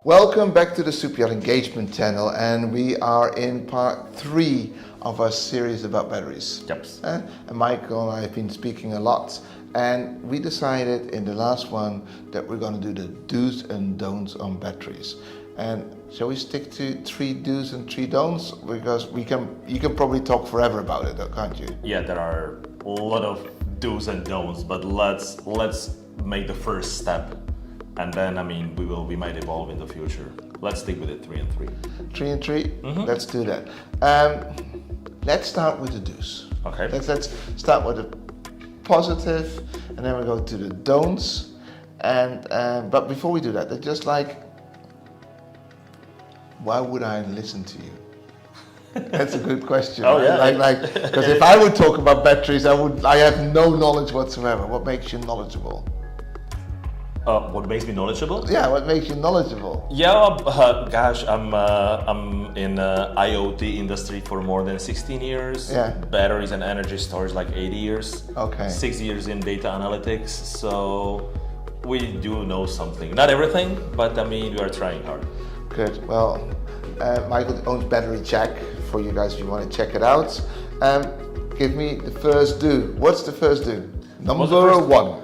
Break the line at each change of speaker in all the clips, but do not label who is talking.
Welcome back to the Super Engagement channel, and we are in part 3 of our series about batteries.
Yep.
And Michael and I have been speaking a lot, and we decided in the last one that we're going to do the do's and don'ts on batteries. And shall we stick to 3 do's and 3 don'ts? Because you can probably talk forever about it, can't you?
Yeah, there are a lot of do's and don'ts, but let's make the first step. And then, we might evolve in the future. Let's stick with it, 3 and 3.
3 and 3?
Mm-hmm.
Let's do that. Let's start with the do's.
Okay.
Let's start with the positive, and then we go to the don'ts. And but before we do that, they're just like, why would I listen to you? That's a good question.
Oh,
right?
yeah.
Because if I would talk about batteries, I have no knowledge whatsoever. What makes you knowledgeable?
What makes me knowledgeable?
Yeah, what makes you knowledgeable?
Yeah, gosh, I'm in IoT industry for more than 16 years.
Yeah.
Batteries and energy storage like 80 years.
Okay.
6 years in data analytics. So we do know something. Not everything, but we are trying hard.
Good. Well, Michael owns BatteryCheck. For you guys, if you want to check it out, give me the first do. What's the first do? Number 1.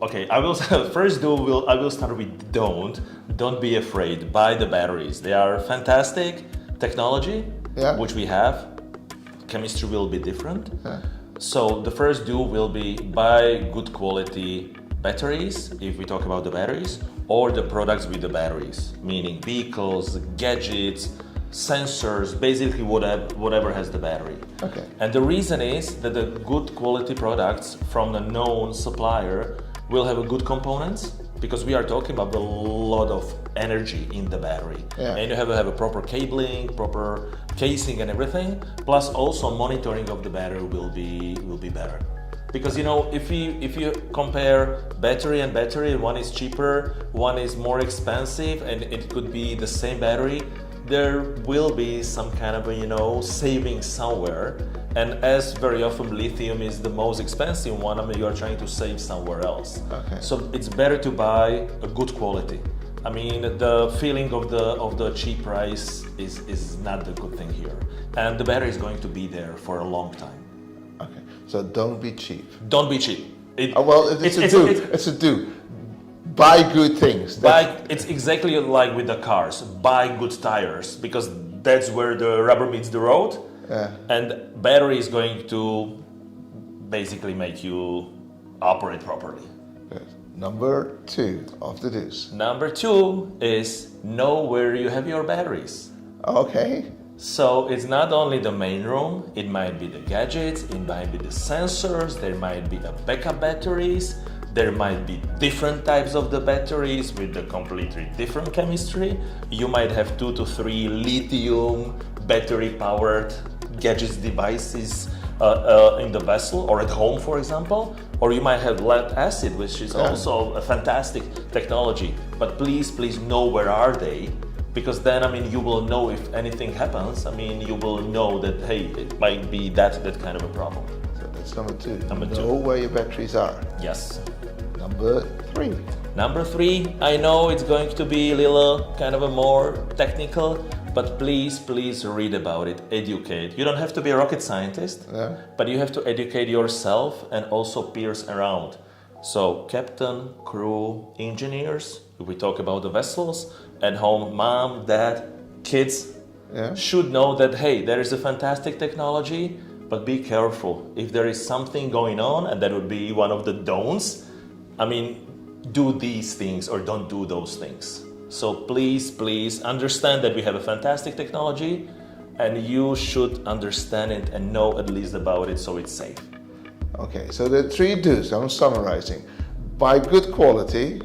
Okay, I will start with don't be afraid. Buy the batteries. They are fantastic technology,
Yeah.
which we have. Chemistry will be different.
Yeah.
So the first do will be buy good quality batteries, if we talk about the batteries, or the products with the batteries, meaning vehicles, gadgets, sensors, basically whatever has the battery.
Okay.
And the reason is that the good quality products from the known supplier will have a good components, because we are talking about a lot of energy in the battery.
Yeah.
And you have to have a proper cabling, proper casing and everything, plus also monitoring of the battery will be better. Because if you compare battery and battery, one is cheaper, one is more expensive, and it could be the same battery, there will be some kind of saving somewhere. And as very often lithium is the most expensive one, you are trying to save somewhere else.
Okay.
So it's better to buy a good quality. The feeling of the cheap price is not the good thing here. And the battery is going to be there for a long time.
Okay. So don't be cheap.
Don't be cheap.
It's a do. Buy good things.
It's exactly like with the cars. Buy good tires, because that's where the rubber meets the road.
Yeah.
And battery is going to basically make you operate properly.
Good. Number 2 of the do's.
Number 2 is know where you have your batteries.
Okay.
So it's not only the main room, it might be the gadgets, it might be the sensors, there might be the backup batteries, there might be different types of the batteries with the completely different chemistry. You might have 2 to 3 lithium battery powered gadgets, devices in the vessel or at home, for example, or you might have lead acid, which is also a fantastic technology. But please know where are they, because then you will know if anything happens. You will know that it might be that kind of a problem.
So that's number 2.
Number 2.
Know where your batteries are.
Yes.
Number 3.
Number 3, I know it's going to be a little kind of a more technical, but please read about it, educate. You don't have to be a rocket scientist, but you have to educate yourself and also peers around. So captain, crew, engineers, if we talk about the vessels, at home, mom, dad, kids should know that, there is a fantastic technology, but be careful. If there is something going on, and that would be one of the don'ts, do these things or don't do those things. So please understand that we have a fantastic technology, and you should understand it and know at least about it, so it's safe.
Okay, so the 3 do's, I'm summarizing. Buy good quality,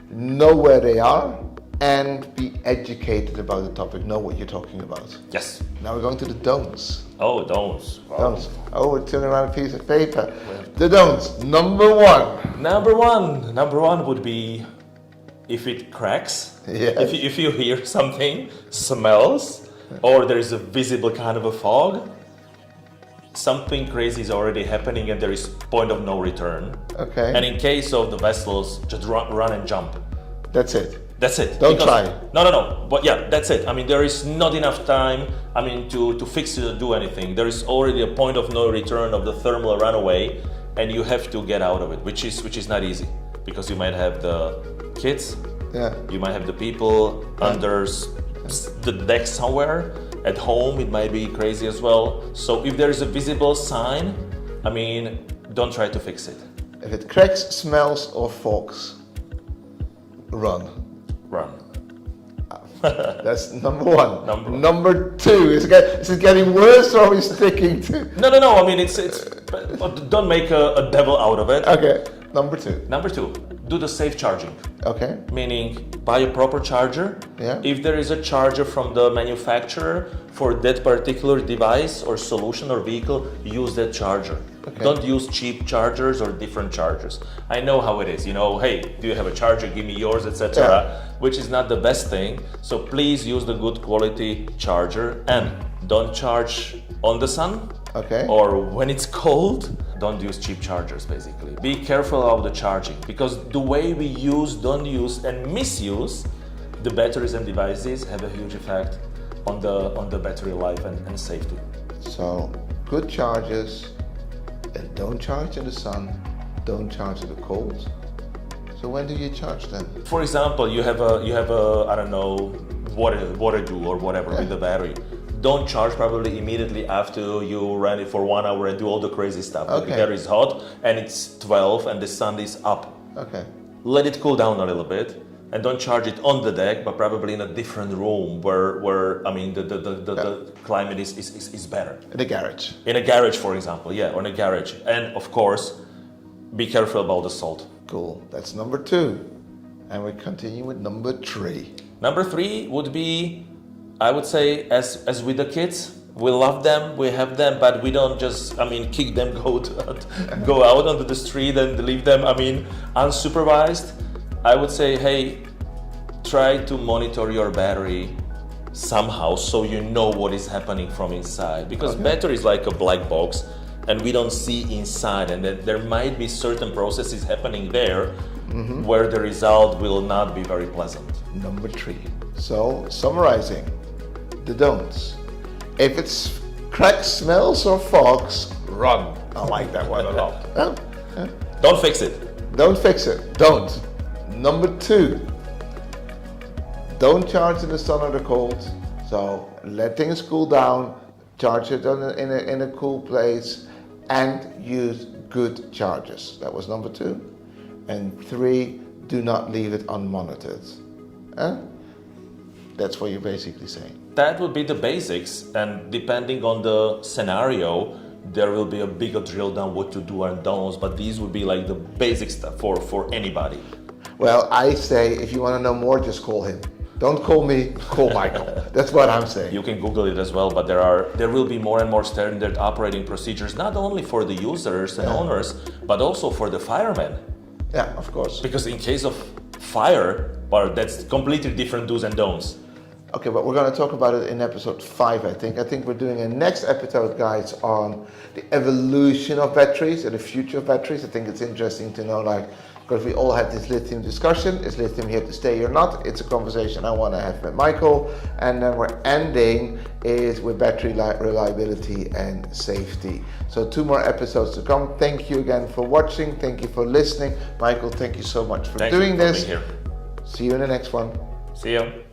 know where they are, and be educated about the topic, know what you're talking about.
Yes.
Now we're going to the don'ts.
Oh, don'ts. Wow.
Don'ts. Oh, we're turning around a piece of paper. The don'ts. Number 1.
Number one would be if it cracks,
Yes.
if you hear something, smells, or there is a visible kind of a fog, something crazy is already happening and there is point of no return.
Okay.
And in case of the vessels, just run and jump.
That's it.
That's it.
Don't try.
No. But yeah, that's it. I mean, there is not enough time, I mean, to fix it or do anything. There is already a point of no return of the thermal runaway, and you have to get out of it, which is not easy, because you might have the kids, you might have the people under the deck somewhere. At home, it might be crazy as well. So if there is a visible sign, I mean, don't try to fix it.
If it cracks, smells, or fogs, run. That's number one. Number two, is it getting worse, or are we sticking to?
No. I mean, but don't make a devil out of it.
Okay. Number two, do the safe charging. Okay.
Meaning, buy a proper charger.
Yeah.
If there is a charger from the manufacturer for that particular device or solution or vehicle, use that charger. Okay. Don't use cheap chargers or different chargers. I know how it is. You know, hey, do you have a charger? Give me yours, etc. Which is not the best thing. So please use the good quality charger and don't charge on the sun.
Okay.
Or when it's cold. Don't use cheap chargers, basically. Be careful of the charging, because the way we use, don't use, and misuse the batteries and devices have a huge effect on the battery life and safety.
So, good chargers, and don't charge in the sun, don't charge in the cold. So when do you charge them?
For example, you have a I don't know, water do or whatever with the battery. Don't charge probably immediately after you ran it for 1 hour and do all the crazy stuff.
Okay.
The battery is hot and it's 12 and the sun is up.
Okay.
Let it cool down a little bit and don't charge it on the deck, but probably in a different room where I mean the climate is better.
In the garage.
In a garage, for example, or in a garage. And of course, be careful about the salt.
Cool. That's number two. And we continue with number three.
Number three would be, I would say, as with the kids, we love them, we have them, but we don't just, kick them, go out onto the street and leave them, unsupervised. I would say, hey, try to monitor your battery somehow so you know what is happening from inside. Because battery is like a black box and we don't see inside, and that there might be certain processes happening there where the result will not be very pleasant.
Number three. So, summarizing. The don'ts. If it's cracks, smells, or fogs, run. I like that one a lot.
Don't fix it.
Don't fix it. Don't. Number two. Don't charge in the sun or the cold. So let things cool down. Charge it in a cool place, and use good chargers. That was number two. And three. Do not leave it unmonitored. That's what you're basically saying.
That would be the basics, and depending on the scenario, there will be a bigger drill down what to do and don'ts, but these would be like the basic stuff for anybody.
Well, I say if you want to know more, just call him. Don't call me, call Michael. That's what I'm saying.
You can Google it as well, but there will be more and more standard operating procedures, not only for the users and owners, but also for the firemen.
Yeah, of course.
Because in case of fire, that's completely different do's and don'ts.
Okay, but we're going to talk about it in episode 5, I think. I think we're doing a next episode, guys, on the evolution of batteries and the future of batteries. I think it's interesting to know, because we all had this lithium discussion. Is lithium here to stay or not? It's a conversation I want to have with Michael. And then we're ending is with battery reliability and safety. So 2 more episodes to come. Thank you again for watching. Thank you for listening. Michael, thank you so much for doing this.
Thank you for being here.
See you in the next one.
See you.